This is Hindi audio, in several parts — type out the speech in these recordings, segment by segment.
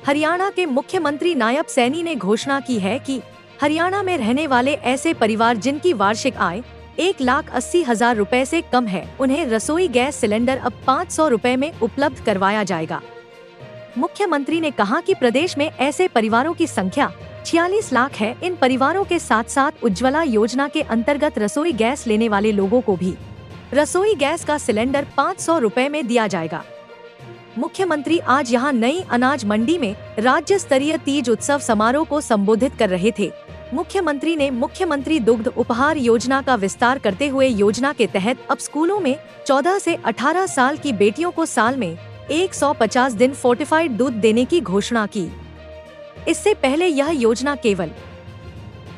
हरियाणा के मुख्यमंत्री नायब सैनी ने घोषणा की है कि हरियाणा में रहने वाले ऐसे परिवार जिनकी वार्षिक आय 1,80,000 रुपए से कम है, उन्हें रसोई गैस सिलेंडर अब 500 रुपए में उपलब्ध करवाया जाएगा। मुख्यमंत्री ने कहा कि प्रदेश में ऐसे परिवारों की संख्या 46 लाख है। इन परिवारों के साथ साथ उज्ज्वला योजना के अंतर्गत रसोई गैस लेने वाले लोगों को भी रसोई गैस का सिलेंडर 500 रुपए में दिया जाएगा। मुख्यमंत्री आज यहां नई अनाज मंडी में राज्य स्तरीय तीज उत्सव समारोह को संबोधित कर रहे थे। मुख्यमंत्री ने मुख्यमंत्री दुग्ध उपहार योजना का विस्तार करते हुए योजना के तहत अब स्कूलों में 14 से 18 साल की बेटियों को साल में 150 दिन फोर्टिफाइड दूध देने की घोषणा की। इससे पहले यह योजना केवल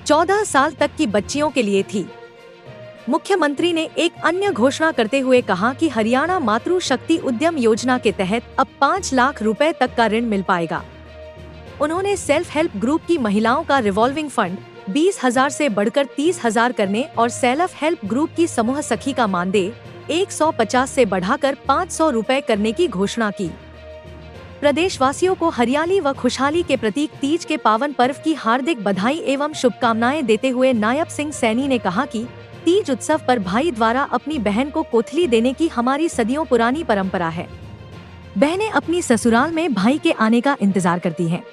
14 साल तक की बच्चियों के लिए थी। मुख्यमंत्री ने एक अन्य घोषणा करते हुए कहा कि हरियाणा मातृ शक्ति उद्यम योजना के तहत अब 5 लाख रुपए तक का ऋण मिल पाएगा। उन्होंने सेल्फ हेल्प ग्रुप की महिलाओं का रिवॉल्विंग फंड 20,000 से बढ़कर 30,000 करने और सेल्फ हेल्प ग्रुप की समूह सखी का मानदेय 150 से बढ़ाकर 500 रुपए करने की घोषणा की। प्रदेशवासियों को हरियाली व खुशहाली के प्रतीक तीज के पावन पर्व की हार्दिक बधाई एवं शुभकामनाएं देते हुए नायब सिंह सैनी ने कहा कि तीज उत्सव पर भाई द्वारा अपनी बहन को कोथली देने की हमारी सदियों पुरानी परंपरा है। बहनें अपनी ससुराल में भाई के आने का इंतजार करती हैं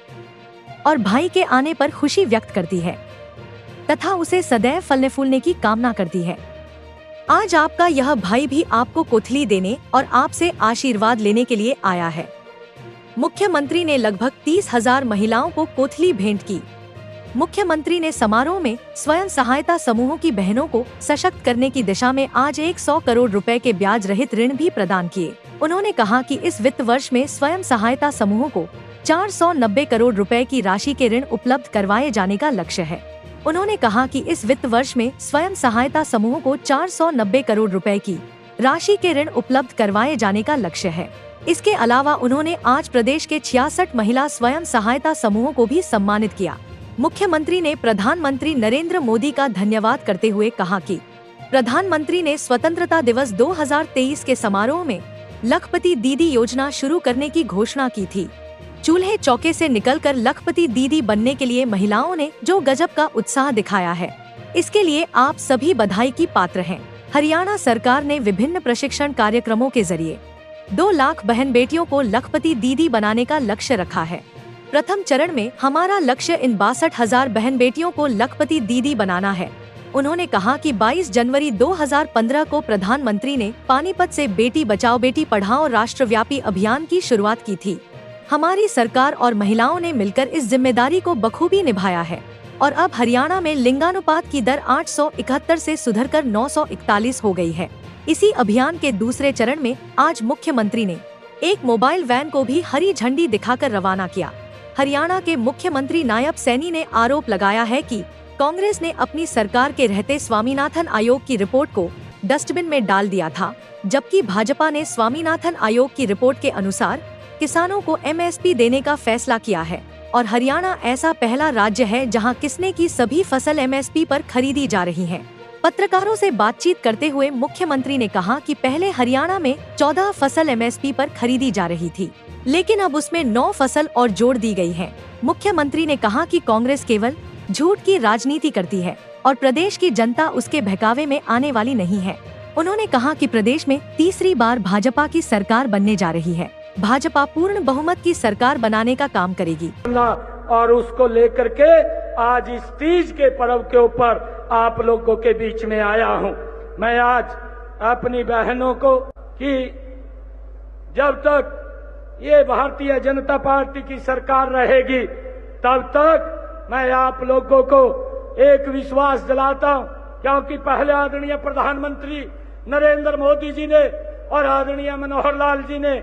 और भाई के आने पर खुशी व्यक्त करती है तथा उसे सदैव फलने फूलने की कामना करती है। आज आपका यह भाई भी आपको कोथली देने और आपसे आशीर्वाद लेने के लिए आया है। मुख्यमंत्री ने लगभग 30,000 महिलाओं को कोथली भेंट की। मुख्यमंत्री ने समारोह में स्वयं सहायता समूहों की बहनों को सशक्त करने की दिशा में आज 100 करोड़ रुपए के ब्याज रहित ऋण भी प्रदान किए। उन्होंने कहा कि इस वित्त वर्ष में स्वयं सहायता समूहों को 490 करोड़ रुपए की राशि के ऋण उपलब्ध करवाए जाने का लक्ष्य है। उन्होंने कहा कि इस वित्त वर्ष में स्वयं सहायता समूहों को 490 करोड़ रुपए की राशि के ऋण उपलब्ध करवाए जाने का लक्ष्य है। इसके अलावा उन्होंने आज प्रदेश के 66 महिला स्वयं सहायता समूहों को भी सम्मानित किया। मुख्यमंत्री ने प्रधानमंत्री नरेंद्र मोदी का धन्यवाद करते हुए कहा कि प्रधानमंत्री ने स्वतंत्रता दिवस 2023 के समारोह में लखपति दीदी योजना शुरू करने की घोषणा की थी। चूल्हे चौके से निकलकर लखपति दीदी बनने के लिए महिलाओं ने जो गजब का उत्साह दिखाया है, इसके लिए आप सभी बधाई की पात्र हैं। हरियाणा सरकार ने विभिन्न प्रशिक्षण कार्यक्रमों के जरिए 2 लाख बहन बेटियों को लखपति दीदी बनाने का लक्ष्य रखा है। प्रथम चरण में हमारा लक्ष्य इन 62,000 बहन बेटियों को लखपति दीदी बनाना है। उन्होंने कहा कि 22 जनवरी 2015 को प्रधानमंत्री ने पानीपत से बेटी बचाओ बेटी पढ़ाओ राष्ट्रव्यापी अभियान की शुरुआत की थी। हमारी सरकार और महिलाओं ने मिलकर इस जिम्मेदारी को बखूबी निभाया है और अब हरियाणा में लिंगानुपात की दर 871 से सुधरकर 941 हो गई है। इसी अभियान के दूसरे चरण में आज मुख्यमंत्री ने एक मोबाइल वैन को भी हरी झंडी दिखाकर रवाना किया। हरियाणा के मुख्यमंत्री नायब सैनी ने आरोप लगाया है कि कांग्रेस ने अपनी सरकार के रहते स्वामीनाथन आयोग की रिपोर्ट को डस्टबिन में डाल दिया था, जबकि भाजपा ने स्वामीनाथन आयोग की रिपोर्ट के अनुसार किसानों को MSP देने का फैसला किया है और हरियाणा ऐसा पहला राज्य है जहां किसने की सभी फसल MSP पर खरीदी जा रही है। पत्रकारों से बातचीत करते हुए मुख्यमंत्री ने कहा कि पहले हरियाणा में 14 फसल MSP पर खरीदी जा रही थी, लेकिन अब उसमें 9 फसल और जोड़ दी गई है। मुख्यमंत्री ने कहा कि कांग्रेस केवल झूठ की राजनीति करती है और प्रदेश की जनता उसके बहकावे में आने वाली नहीं है। उन्होंने कहा कि प्रदेश में तीसरी बार भाजपा की सरकार बनने जा रही है। भाजपा पूर्ण बहुमत की सरकार बनाने का काम करेगी और उसको लेकर के आज इस तीज के पर्व के ऊपर आप लोगों के बीच में आया हूं। मैं आज अपनी बहनों को कि जब तक ये भारतीय जनता पार्टी की सरकार रहेगी तब तक मैं आप लोगों को एक विश्वास दिलाता हूं, क्योंकि पहले आदरणीय प्रधानमंत्री नरेंद्र मोदी जी ने और आदरणीय मनोहर लाल जी ने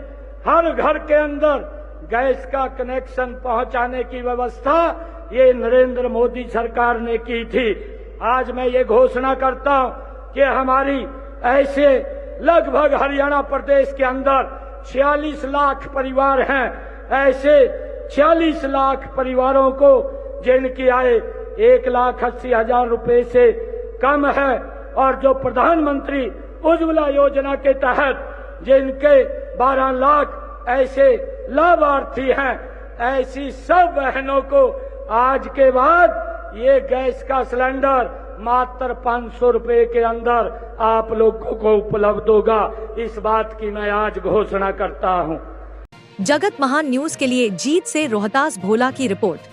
हर घर के अंदर गैस का कनेक्शन पहुंचाने की व्यवस्था ये नरेंद्र मोदी सरकार ने की थी। आज मैं ये घोषणा करता हूं कि हमारी ऐसे लगभग हरियाणा प्रदेश के अंदर 46 लाख परिवार हैं। ऐसे 46 लाख परिवारों को जिनकी आय 1,80,000 रुपए से कम है और जो प्रधानमंत्री उज्ज्वला योजना के तहत जिनके 12 लाख ऐसे लाभार्थी हैं, ऐसी सब बहनों को आज के बाद ये गैस का सिलेंडर मात्र 500 रुपए के अंदर आप लोगों को उपलब्ध होगा। इस बात की मैं आज घोषणा करता हूँ। जगत महान न्यूज के लिए जीत से रोहतास भोला की रिपोर्ट।